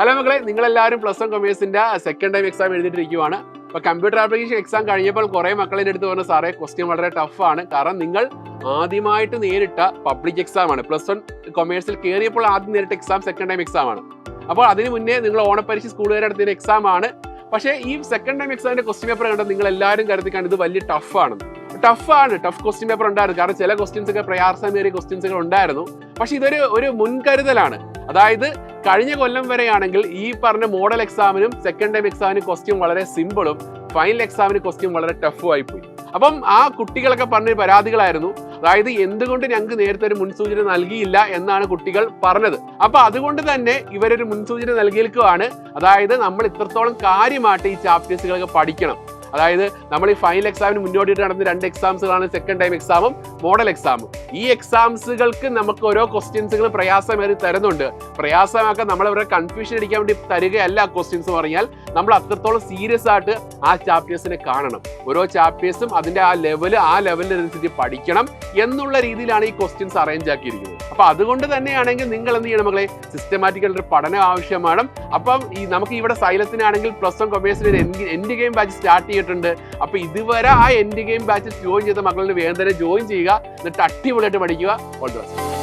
Hello മക്കളെ, നിങ്ങളെല്ലാവരും plus one കൊമേഴ്സിന്റെ സെക്കൻഡ് ടൈം എക്സാം എഴുതിയിട്ടിരിക്കുവാണ്. അപ്പോൾ കമ്പ്യൂട്ടർ ആപ്ലിക്കേഷൻ എക്സാം കഴിഞ്ഞപ്പോൾ കുറേ മക്കളിൻ്റെ അടുത്ത് പറഞ്ഞു, സാറേ ക്വസ്റ്റ്യൻ വളരെ ടഫാണ്. കാരണം നിങ്ങൾ ആദ്യമായിട്ട് നേരിട്ട പബ്ലിക് എക്സാം ആണ്. പ്ലസ് വൺ കൊമേഴ്സിൽ കയറിയപ്പോൾ ആദ്യം നേരിട്ട എക്സാം സെക്കൻഡ് ടൈം എക്സാം ആണ്. അപ്പോൾ അതിന് മുന്നേ നിങ്ങൾ ഓണപ്പരീക്ഷ സ്കൂളുകാരുടെ അടുത്തൊരു എക്സാം ആണ്. പക്ഷേ ഈ സെക്കൻഡ് ടൈം എക്സാമിന്റെ ക്വസ്റ്റ്യൻ പേപ്പർ കണ്ടാൽ നിങ്ങൾ എല്ലാവരും കരുതിക്കാണ് ഇത് വലിയ ടഫാണ്. ടഫ് ക്വസ്റ്റ്യൻ പേപ്പർ ഉണ്ടായിരുന്നു. കാരണം ചില ക്വസ്റ്റ്യൻസ് ഒക്കെ പ്രയാസമേറിയ ക്വസ്റ്റ്യൻസുകൾ ഉണ്ടായിരുന്നു. പക്ഷെ ഇതൊരു മുൻകരുതലാണ്. അതായത് കഴിഞ്ഞ കൊല്ലം വരെയാണെങ്കിൽ ഈ പറഞ്ഞ മോഡൽ എക്സാമിനും സെക്കൻഡ് ടൈം എക്സാമിനും ക്വസ്റ്റ്യൻ വളരെ സിമ്പിളും ഫൈനൽ എക്സാമിന് ക്വസ്റ്റ്യൻ വളരെ ടഫും ആയിപ്പോയി. അപ്പം ആ കുട്ടികളൊക്കെ പറഞ്ഞ പരാതികളായിരുന്നു. അതായത് എന്തുകൊണ്ട് ഞങ്ങൾക്ക് നേരത്തെ ഒരു മുൻസൂചന നൽകിയില്ല എന്നാണ് കുട്ടികൾ പറഞ്ഞത്. അപ്പൊ അതുകൊണ്ട് തന്നെ ഇവരൊരു മുൻസൂചന നൽകിയിരിക്കുകയാണ്. അതായത് നമ്മൾ ഇത്രത്തോളം കാര്യമായിട്ട് ഈ ചാപ്റ്റേഴ്സുകളൊക്കെ പഠിക്കണം. അതായത് നമ്മൾ ഈ ഫൈനൽ എക്സാമിന് മുന്നോട്ടിട്ട് നടന്ന 2 എക്സാംസുകളാണ് സെക്കൻഡ് ടൈം എക്സാമും മോഡൽ എക്സാമും. ഈ എക്സാംസുകൾക്ക് നമുക്ക് ഓരോ ക്വസ്റ്റ്യൻസുകൾ പ്രയാസമേറി തരുന്നുണ്ട്. പ്രയാസമാക്കാൻ നമ്മളവരെ കൺഫ്യൂഷൻ അടിക്കാൻ വേണ്ടി തരികയല്ല ക്വസ്റ്റ്യൻസ് പറഞ്ഞാൽ, നമ്മൾ അത്രത്തോളം സീരിയസ് ആയിട്ട് ആ ചാപ്റ്റേഴ്സിനെ കാണണം. ഓരോ ചാപ്റ്റേഴ്സും അതിന്റെ ആ ലെവലിനനുസരിച്ച് പഠിക്കണം എന്നുള്ള രീതിയിലാണ് ഈ ക്വസ്റ്റ്യൻസ് അറേഞ്ച് ആക്കിയിരിക്കുന്നത്. അപ്പൊ അതുകൊണ്ട് തന്നെയാണെങ്കിൽ നിങ്ങൾ എന്ത് ചെയ്യണം മക്കളെ, സിസ്റ്റമാറ്റിക്കൽ ഒരു പഠനം ആവശ്യമാണ്. അപ്പം നമുക്ക് ഇവിടെ സൈലത്തിനാണെങ്കിൽ പ്ലസ് വൺ കൊമേഴ്സിന് ഒരു എൻഡ് ഗെയിം ബാച്ച് സ്റ്റാർട്ട് ചെയ്തിട്ടുണ്ട്. അപ്പൊ ഇതുവരെ ആ എൻഡ് ഗെയിം ബാച്ച് ജോയിൻ ചെയ്ത മക്കളുടെ വേഗം തന്നെ ജോയിൻ ചെയ്യുക. എന്നിട്ട് അടിപൊളിയായിട്ട് പഠിക്കുക. All the best.